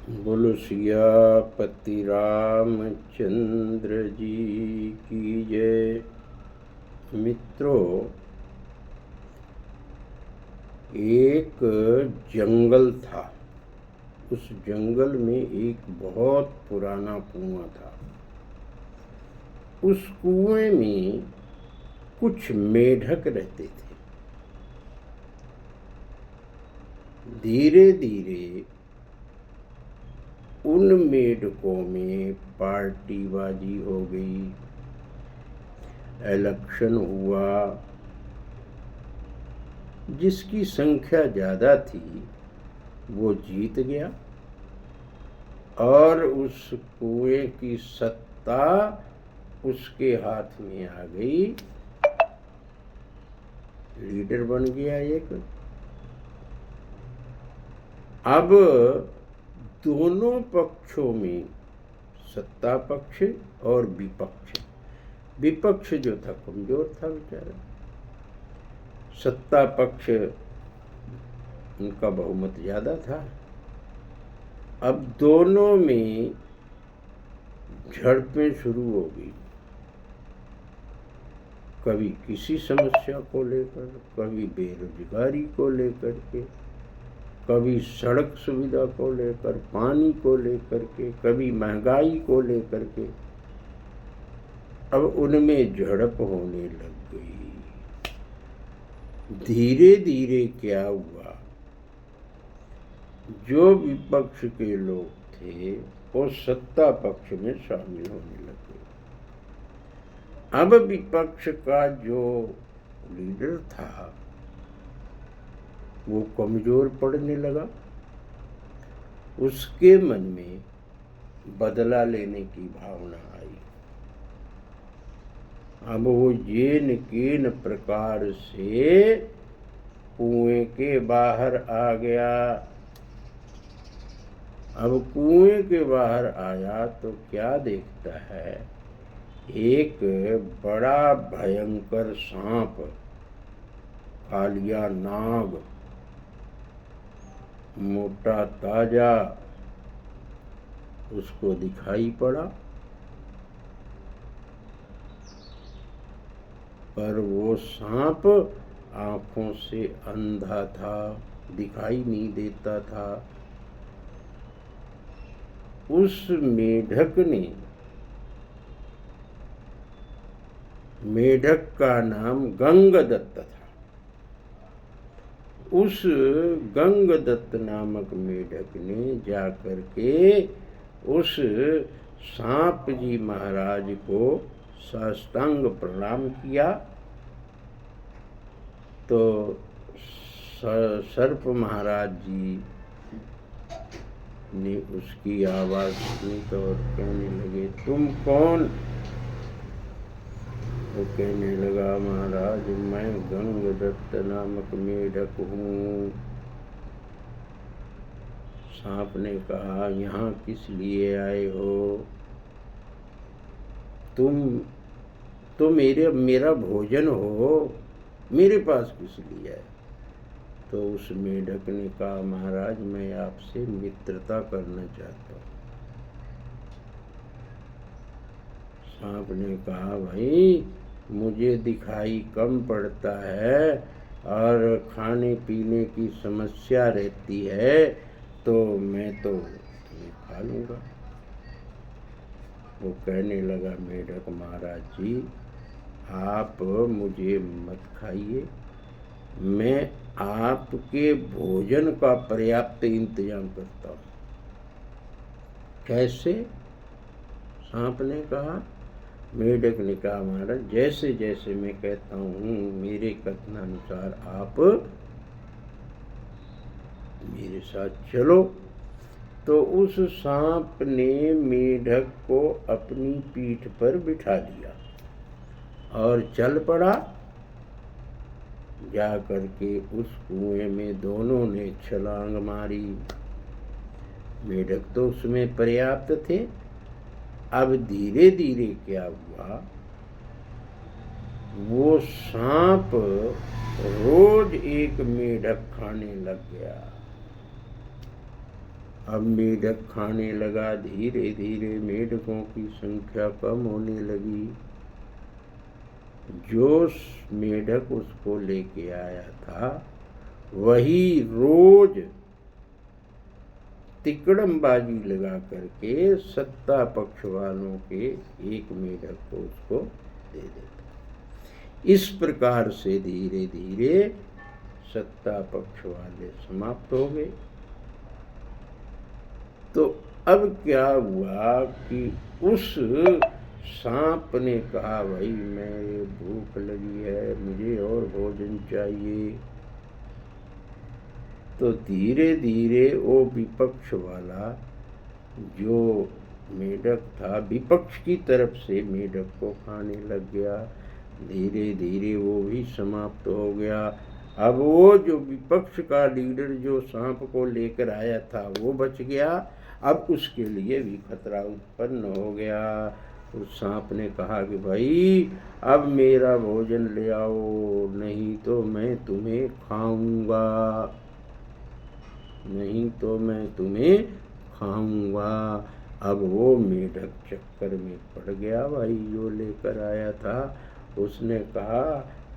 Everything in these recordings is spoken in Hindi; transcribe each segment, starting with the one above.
बोलो सियापति रामचंद्र जी की जय। मित्रों, एक जंगल था। उस जंगल में एक बहुत पुराना कुआं था। उस कुएं में कुछ मेढक रहते थे। धीरे धीरे उन मेढकों में पार्टीबाजी हो गई। इलेक्शन हुआ। जिसकी संख्या ज़्यादा थी वो जीत गया और उस कुएं की सत्ता उसके हाथ में आ गई। लीडर बन गया एक। अब दोनों पक्षों में, सत्ता पक्ष और विपक्ष जो था कमजोर था बेचारा। सत्ता पक्ष उनका बहुमत ज्यादा था। अब दोनों में झड़पें शुरू हो गई। कभी किसी समस्या को लेकर, कभी बेरोजगारी को लेकर के, कभी सड़क सुविधा को लेकर, पानी को लेकर के, कभी महंगाई को लेकर के। अब उनमें झड़प होने लग गई। धीरे धीरे क्या हुआ, जो विपक्ष के लोग थे वो सत्ता पक्ष में शामिल होने लगे। अब विपक्ष का जो लीडर था वो कमजोर पड़ने लगा। उसके मन में बदला लेने की भावना आई। अब वो जेन केन प्रकार से कुएं के बाहर आ गया। अब कुएं के बाहर आया तो क्या देखता है, एक बड़ा भयंकर सांप, कालिया नाग, मोटा ताजा उसको दिखाई पड़ा। पर वो सांप आंखों से अंधा था, दिखाई नहीं देता था। उस मेढक का नाम गंगदत्त था। उस गंगदत्त नामक मेढक ने जाकर के उस सांप जी महाराज को साष्टांग प्रणाम किया। तो सर्प महाराज जी ने उसकी आवाज सुनी तो और कहने लगे, तुम कौन? वो कहने लगा, महाराज मैं गंगदत्त नामक मेढक हूँ। सांप ने कहा, यहाँ किस लिए आए हो? तुम तो मेरा भोजन हो, मेरे पास किस लिए आए? तो उस मेढक ने कहा, महाराज मैं आपसे मित्रता करना चाहता हूँ। सांप ने कहा, भाई मुझे दिखाई कम पड़ता है और खाने पीने की समस्या रहती है, तो मैं तो तुम्हें खा लूँगा। वो कहने लगा, मेढक महाराज जी आप मुझे मत खाइए, मैं आपके भोजन का पर्याप्त इंतजाम करता हूँ। कैसे? सांप ने कहा। मेढक ने कहा, महाराज जैसे जैसे मैं कहता हूँ मेरे कथनानुसार आप मेरे साथ चलो। तो उस सांप ने मेढक को अपनी पीठ पर बिठा लिया और चल पड़ा। जा करके उस कुएं में दोनों ने छलांग मारी। मेढक तो उसमें पर्याप्त थे। अब धीरे धीरे क्या हुआ, वो सांप रोज एक मेढक खाने लग गया। अब मेढक खाने लगा। धीरे धीरे मेढकों की संख्या कम होने लगी। जो मेढक उसको लेके आया था वही रोज तिकड़मबाजी लगा करके सत्ता पक्ष वालों के एक मेढक को उसको दे देता। इस प्रकार से धीरे धीरे सत्ता पक्ष वाले समाप्त हो गए। तो अब क्या हुआ कि उस सांप ने कहा, भाई मेरे भूख लगी है, मुझे और भोजन चाहिए। तो धीरे धीरे वो विपक्ष वाला जो मेढक था विपक्ष की तरफ से मेढक को खाने लग गया। धीरे धीरे वो भी समाप्त हो गया। अब वो जो विपक्ष का लीडर जो सांप को लेकर आया था वो बच गया। अब उसके लिए भी खतरा उत्पन्न हो गया। उस सांप ने कहा कि भाई अब मेरा भोजन ले आओ, नहीं तो मैं तुम्हें खाऊंगा, नहीं तो मैं तुम्हें खाऊंगा। अब वो मेढक चक्कर में पड़ गया भाई जो लेकर आया था। उसने कहा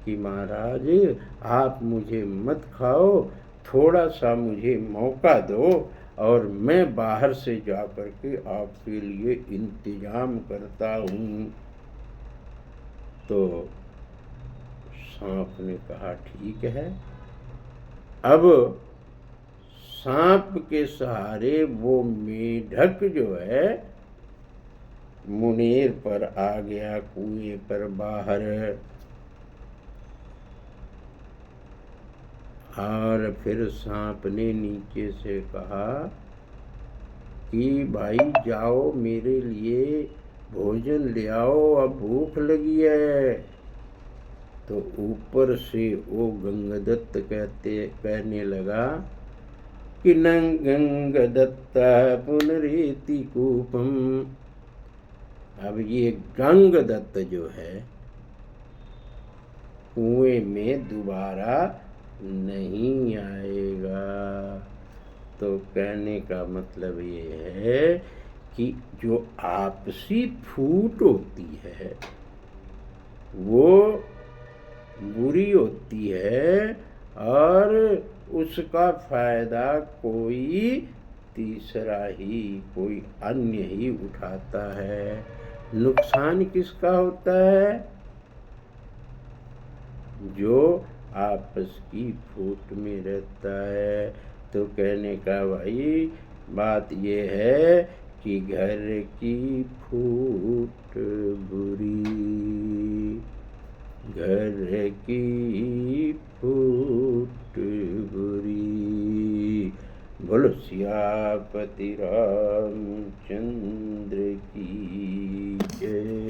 कि महाराज आप मुझे मत खाओ, थोड़ा सा मुझे मौका दो और मैं बाहर से जा कर के आपके लिए इंतजाम करता हूँ। तो सांप ने कहा ठीक है। अब सांप के सहारे वो मेढक जो है मुनेर पर आ गया, कुएं पर बाहर। और फिर सांप ने नीचे से कहा कि भाई जाओ मेरे लिए भोजन ले आओ, अब भूख लगी है। तो ऊपर से वो गंगदत्त कहने लगा कि गंगदत्ता पुनरेति कूपम। अब ये गंगदत्त जो है कुएं में दोबारा नहीं आएगा। तो कहने का मतलब ये है कि जो आपसी फूट होती है वो बुरी होती है और उसका फायदा कोई तीसरा ही, कोई अन्य ही उठाता है। नुकसान किसका होता है? जो आपस की फूट में रहता है। तो कहने का भाई बात ये है कि घर की फूट बुरी, घर की फूट बुरी। बोलो सियापति रामचंद्र की जय।